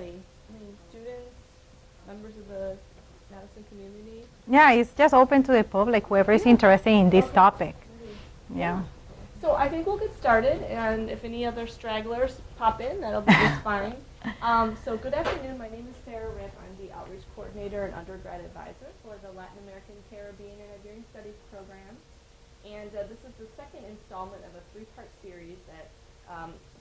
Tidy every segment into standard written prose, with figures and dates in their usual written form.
anybody, any students, members of the Madison community? Yeah, it's just open to the public, whoever is interested in this topic. Yeah. So I think we'll get started, and if any other stragglers pop in, that'll be just fine. So good afternoon. My name is Sarah Ripp. I'm the Outreach Coordinator and Undergrad Advisor for the Latin American, Caribbean, and Iberian Studies program. And this is the second installment of a three-part series that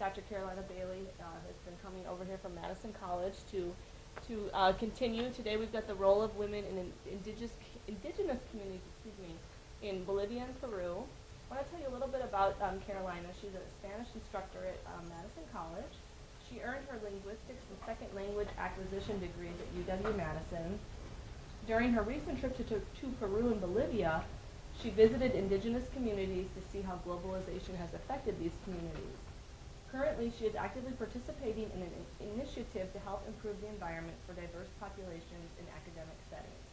Dr. Carolina Bailey has been coming over here from Madison College to continue. Today we've got the role of women in indigenous communities, in Bolivia and Peru. I want to tell you a little bit about Carolina. She's a Spanish instructor at Madison College. She earned her linguistics and second language acquisition degrees at UW-Madison. During her recent trip to Peru and Bolivia, she visited indigenous communities to see how globalization has affected these communities. Currently, she is actively participating in an initiative to help improve the environment for diverse populations in academic settings.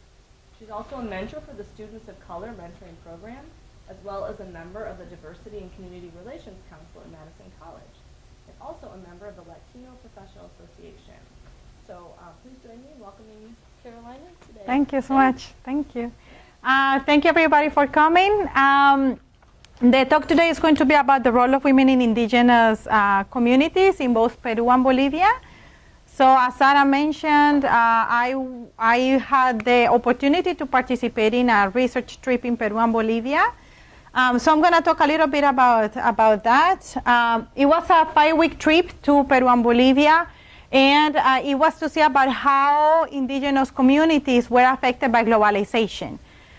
She's also a mentor for the Students of Color Mentoring Program, as well as a member of the Diversity and Community Relations Council at Madison College, and also a member of the Latino Professional Association. So please join me in welcoming Carolina today. Thank you so much. Thank you. Thank you everybody for coming. The talk today is going to be about the role of women in indigenous communities in both Peru and Bolivia. So as Sarah mentioned, I had the opportunity to participate in a research trip in Peru and Bolivia. So I'm going to talk a little bit about that. It was a 5-week trip to Peru and Bolivia, and it was to see about how indigenous communities were affected by globalization.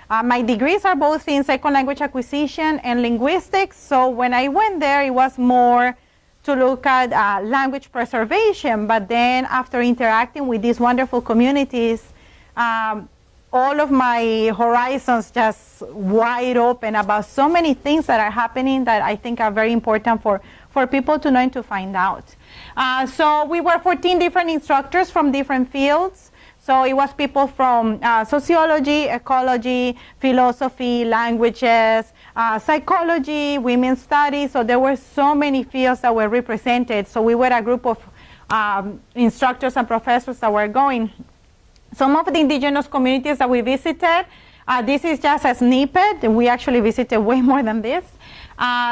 My degrees are both in second language acquisition and linguistics, so when I went there, it was more to look at language preservation, but then after interacting with these wonderful communities, all of my horizons just wide open about so many things that are happening that I think are very important for people to know and to find out. So we were 14 different instructors from different fields. So it was people from sociology, ecology, philosophy, languages, psychology, women's studies. So there were so many fields that were represented. So we were a group of instructors and professors that were going. Some of the indigenous communities that we visited, this is just a snippet. We actually visited way more than this.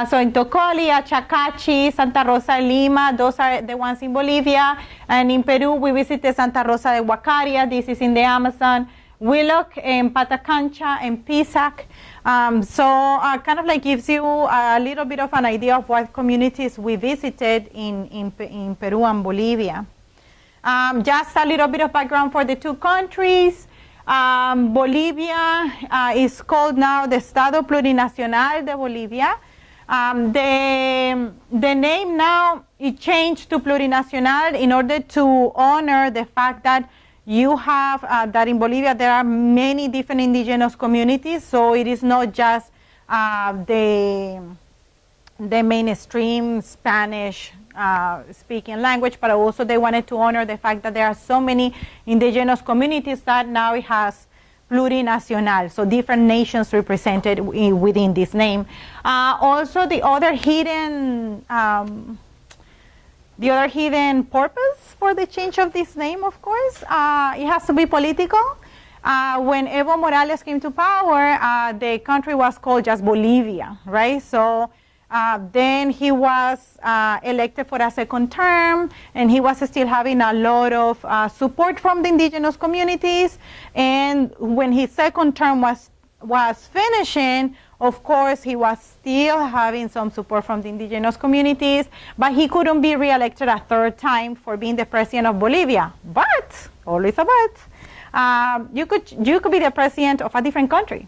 So in Tocolia, Chacachi, Santa Rosa, Lima, those are the ones in Bolivia. And in Peru, we visited Santa Rosa de Huacaria. This is in the Amazon. Willock and Patacancha and Pisac. So kind of like gives you a little bit of an idea of what communities we visited in Peru and Bolivia. Just a little bit of background for the two countries. Bolivia is called now the Estado Plurinacional de Bolivia. The name now, it changed to Plurinacional in order to honor the fact that you have, that in Bolivia there are many different indigenous communities, so it is not just the mainstream Spanish speaking language, but also they wanted to honor the fact that there are so many indigenous communities that now it has plurinacional, so different nations represented within this name. Also, the other hidden purpose for the change of this name, of course, it has to be political. When Evo Morales came to power, the country was called just Bolivia, right? So then he was elected for a second term, and he was still having a lot of support from the indigenous communities. And when his second term was finishing, of course, he was still having some support from the indigenous communities, but he couldn't be reelected a third time for being the president of Bolivia. But, always a but, you could be the president of a different country.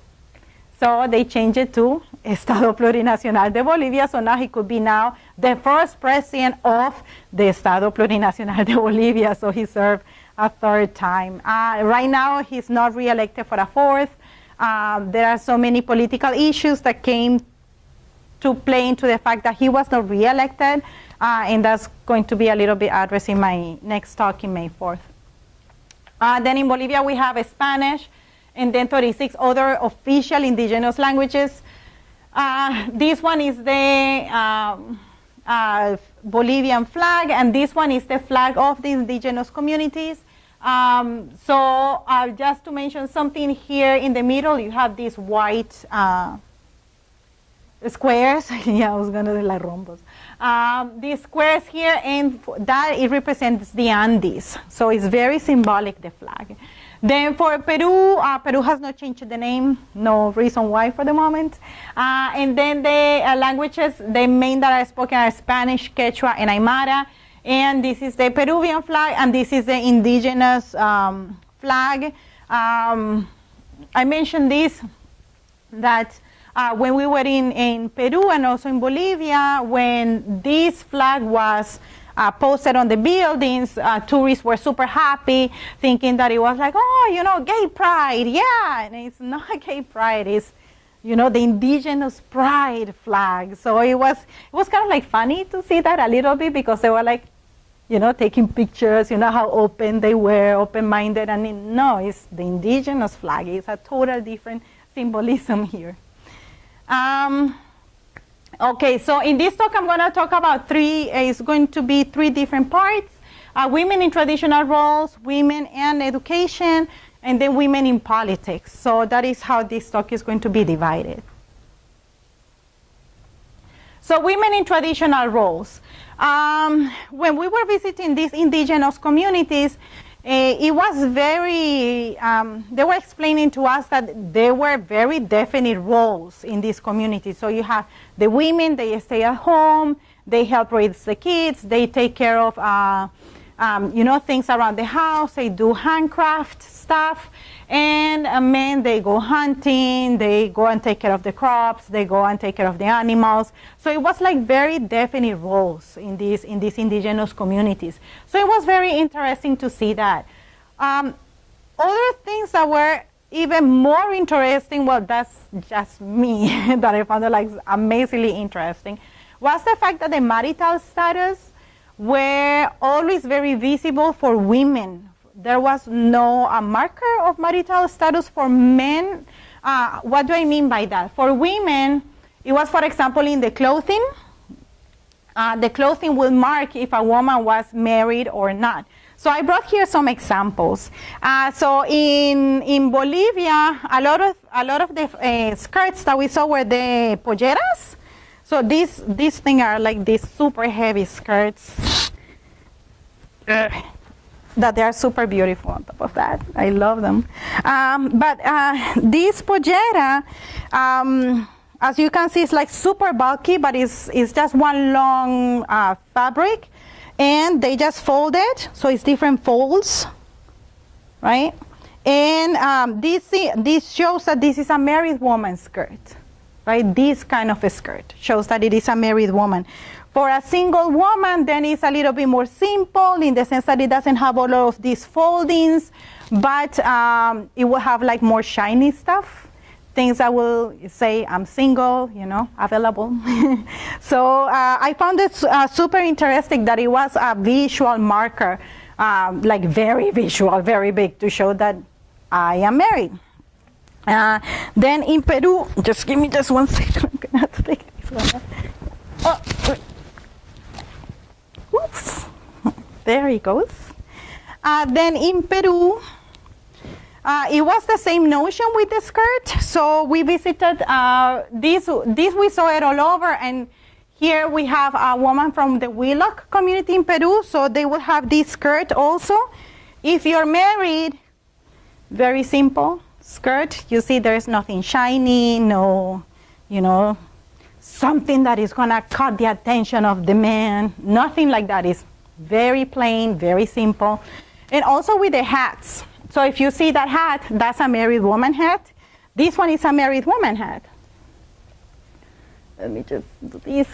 So they changed it to Estado Plurinacional de Bolivia, so now he could be now the first president of the Estado Plurinacional de Bolivia, so he served a third time. Right now, he's not re-elected for a fourth. There are so many political issues that came to play into the fact that he was not re-elected, and that's going to be a little bit addressed in my next talk in May 4th. Then in Bolivia, we have Spanish, and then 36 other official indigenous languages. This one is the Bolivian flag, and this one is the flag of the indigenous communities. So just to mention something, here in the middle, you have these white squares. Yeah, I was going to do like rombos. These squares here, and that it represents the Andes. So it's very symbolic, the flag. Then for Peru, Peru has not changed the name, no reason why for the moment. And then the languages, the main that are spoken are Spanish, Quechua, and Aymara. And this is the Peruvian flag, and this is the indigenous flag. I mentioned this, that when we were in Peru and also in Bolivia, when this flag was posted on the buildings, tourists were super happy, thinking that it was like, oh, you know, gay pride, yeah. And it's not gay pride, it's, you know, the indigenous pride flag. So it was kind of like funny to see that a little bit, because they were like, you know, taking pictures, you know, how open they were, open-minded. And no, it's the indigenous flag. It's a total different symbolism here. Okay, so in this talk, I'm going to talk about it's going to be three different parts. Women in traditional roles, women and education, and then women in politics. So that is how this talk is going to be divided. So women in traditional roles. When we were visiting these indigenous communities, it was very, they were explaining to us that there were very definite roles in these communities. So you have the women, they stay at home, they help raise the kids, they take care of, you know, things around the house, they do handcraft stuff, and men, they go hunting, they go and take care of the crops, they go and take care of the animals. So it was like very definite roles in these indigenous communities. So it was very interesting to see that. Other things that were even more interesting, well, that's just me, that I found it like amazingly interesting, was the fact that the marital status were always very visible for women. There was no marker of marital status for men. What do I mean by that? For women, it was, for example, in the clothing. The clothing will mark if a woman was married or not. So I brought here some examples. So in Bolivia, a lot of the skirts that we saw were the polleras. So these things are like these super heavy skirts. That they are super beautiful on top of that. I love them. But this pollera, as you can see, it's like super bulky, but it's just one long fabric. And they just fold it, so it's different folds, right? And this shows that this is a married woman's skirt, right? This kind of a skirt shows that it is a married woman. For a single woman, then it's a little bit more simple in the sense that it doesn't have all of these foldings, but it will have like more shiny stuff. Things that will say, I'm single, you know, available. So I found it super interesting that it was a visual marker, like very visual, very big, to show that I am married. Then in Peru, just give me just 1 second. I'm gonna have to take this one off. Oh, oops, there he goes. Then in Peru, it was the same notion with the skirt. So we visited this we saw it all over, and here we have a woman from the Willock community in Peru, so they will have this skirt also. If you're married, very simple skirt. You see there's nothing shiny, no, you know, something that is gonna cut the attention of the man. Nothing like that. It's very plain, very simple. And also with the hats. So if you see that hat, that's a married woman hat. This one is a married woman hat. Let me just do this.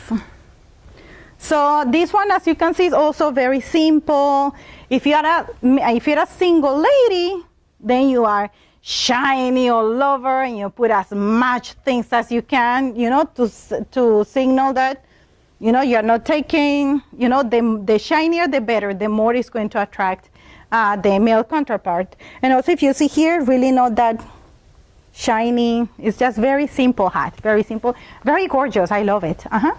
So this one, as you can see, is also very simple. If you're a single lady, then you are shiny all over, and you put as much things as you can, you know, to signal that, you know, you're not taking, you know, the shinier the better, the more it's going to attract the male counterpart. And also, if you see here, really not that shiny. It's just very simple hat, very simple, very gorgeous. I love it. So I can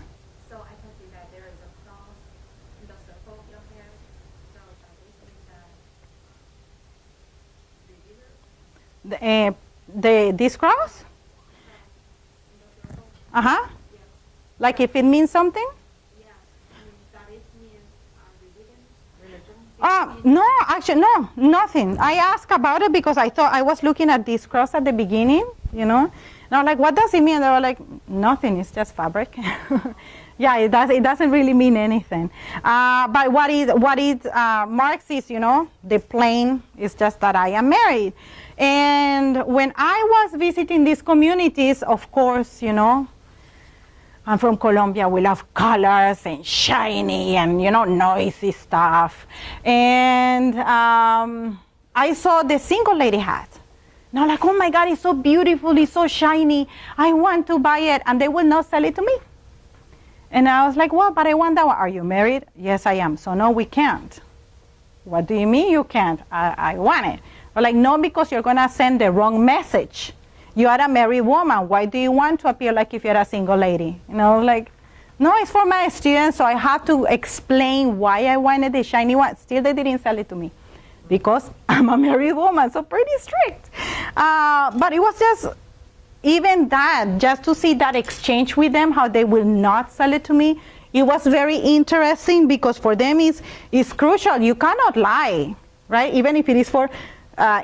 see that there is a cross this cross? Uh-huh. Like if it means something? No, actually, no, nothing. I asked about it because I thought I was looking at this cross at the beginning, you know. And I was like, what does it mean? And they were like, nothing, it's just fabric. Yeah, it doesn't really mean anything. But what it marks is, you know, the plain is just that I am married. And when I was visiting these communities, of course, you know, I'm from Colombia, we love colors and shiny and, you know, noisy stuff. And I saw the single lady hat. And I'm like, oh my God, it's so beautiful, it's so shiny. I want to buy it. And they will not sell it to me. And I was like, well, but I want that one. Are you married? Yes, I am. So no, we can't. What do you mean you can't? I want it. But like, no, because you're going to send the wrong message. You are a married woman. Why do you want to appear like if you're a single lady? You know, like, no, it's for my students, so I have to explain why I wanted the shiny one. Still, they didn't sell it to me because I'm a married woman, so pretty strict. But it was just, even that, just to see that exchange with them, how they will not sell it to me, it was very interesting because for them it's crucial. You cannot lie, right? Even if it is for,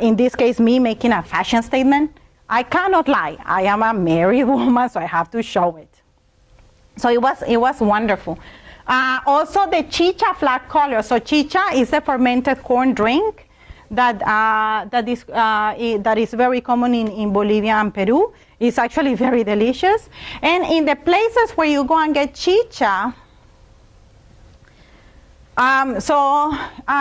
in this case, me making a fashion statement. I cannot lie. I am a married woman, so I have to show it. So it was wonderful. Also, the chicha flag color. So chicha is a fermented corn drink that is very common in Bolivia and Peru. It's actually very delicious. And in the places where you go and get chicha,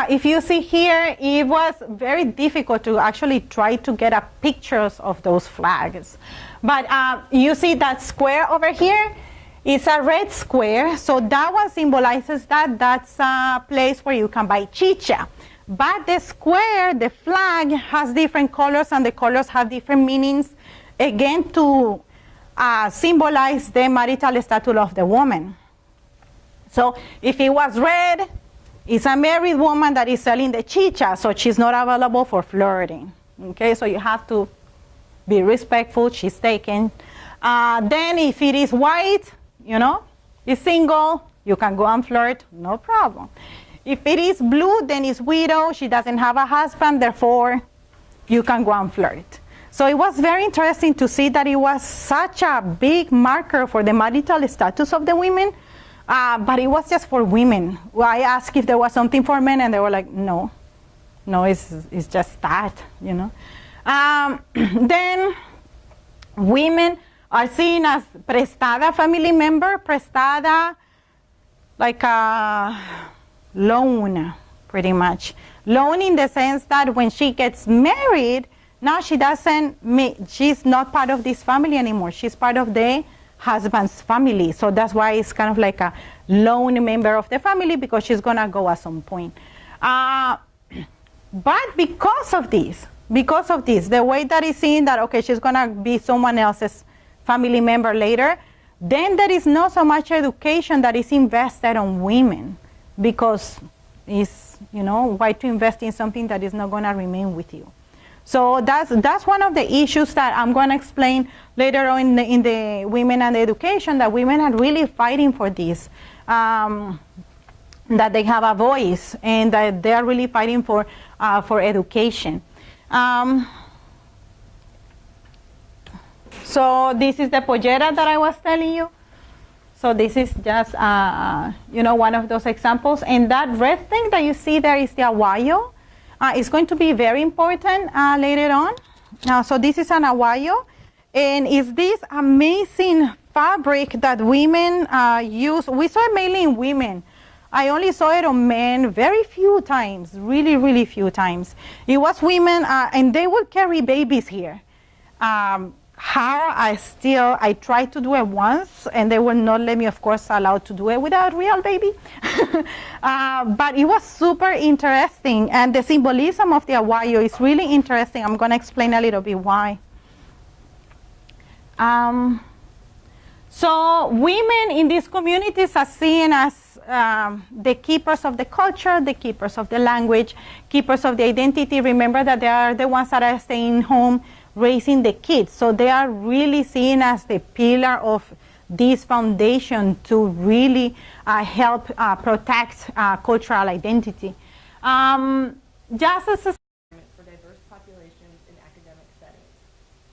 if you see here, it was very difficult to actually try to get a pictures of those flags. But you see that square over here? It's a red square, so that one symbolizes that's a place where you can buy chicha. But the square, the flag, has different colors, and the colors have different meanings, again, to symbolize the marital status of the woman. So if it was red, it's a married woman that is selling the chicha, so she's not available for flirting. Okay, so you have to be respectful, she's taken. Then if it is white, you know, it's single, you can go and flirt, no problem. If it is blue, then it's widow, she doesn't have a husband, therefore you can go and flirt. So it was very interesting to see that it was such a big marker for the marital status of the women. But it was just for women. Well, I asked if there was something for men, and they were like, no, it's just that, you know. Then women are seen as prestada family member, prestada, like a loan, pretty much. Loan in the sense that when she gets married, now she's not part of this family anymore. She's part of the husband's family. So that's why it's kind of like a lone member of the family, because she's going to go at some point. But because of this, the way that it's seen that, okay, she's going to be someone else's family member later, then there is not so much education that is invested on women, because it's, you know, why to invest in something that is not going to remain with you. So that's one of the issues that I'm going to explain later on in the women and the education, that women are really fighting for this, that they have a voice, and that they are really fighting for education. So this is the pollera that I was telling you. So this is just, you know, one of those examples. And that red thing that you see there is the aguayo. It's going to be very important later on. So this is an aguayo, and it's this amazing fabric that women use. We saw it mainly in women. I only saw it on men very few times, really, really few times. It was women, and they would carry babies here. How I tried to do it once, and they will not let me, of course, allowed to do it without a real baby. But it was super interesting, and the symbolism of the aguayo is really interesting. I'm going to explain a little bit why. So women in these communities are seen as the keepers of the culture, the keepers of the language, keepers of the identity. Remember that they are the ones that are staying home raising the kids. So they are really seen as the pillar of this foundation to really help protect cultural identity. Just as a for diverse populations in academic settings.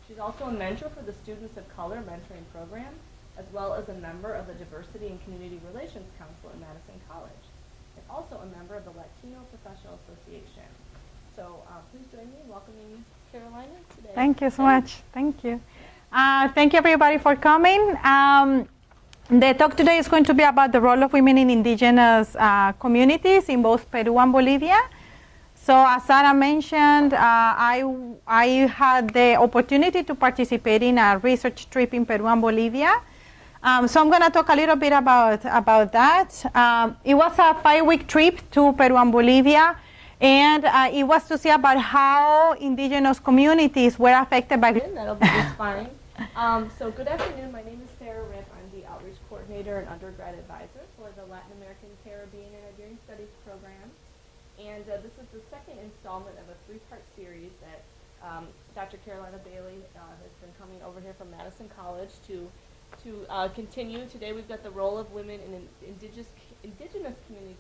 She's also a mentor for the Students of Color Mentoring Program, as well as a member of the Diversity and Community Relations Council at Madison College, and also a member of the Latino Professional Association. So please join me in welcoming Carolina today. Thank you so much. Thank you. Thank you everybody for coming. The talk today is going to be about the role of women in indigenous communities in both Peru and Bolivia. So as Sarah mentioned, I had the opportunity to participate in a research trip in Peru and Bolivia. So I'm going to talk a little bit about that. It was a 5-week trip to Peru and Bolivia, and it was to see about how indigenous communities were affected by... That'll be just fine. So good afternoon. My name is Sarah Ramp. I'm the Outreach Coordinator and Undergrad Advisor for the Latin American, Caribbean, and Iberian Studies Program. And this is the second installment of a 3-part series that Dr. Carolina Bailey has been coming over here from Madison College to continue. Today we've got the role of women in indigenous communities,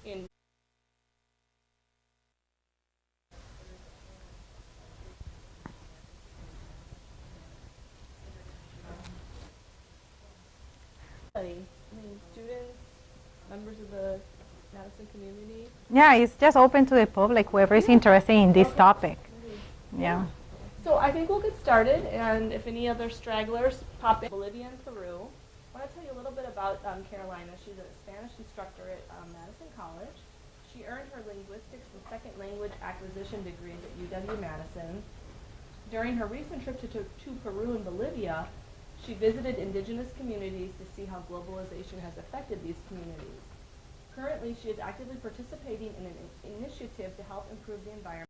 in students, members of the Madison community. Yeah, it's just open to the public, whoever is interested in this topic. Yeah. So I think we'll get started, and if any other stragglers pop in, Bolivia and Peru. I want to tell you a little bit about Carolina. She's a Spanish instructor at Madison College. She earned her linguistics and second language acquisition degrees at UW-Madison. During her recent trip to Peru and Bolivia, she visited indigenous communities to see how globalization has affected these communities. Currently, she is actively participating in an initiative to help improve the environment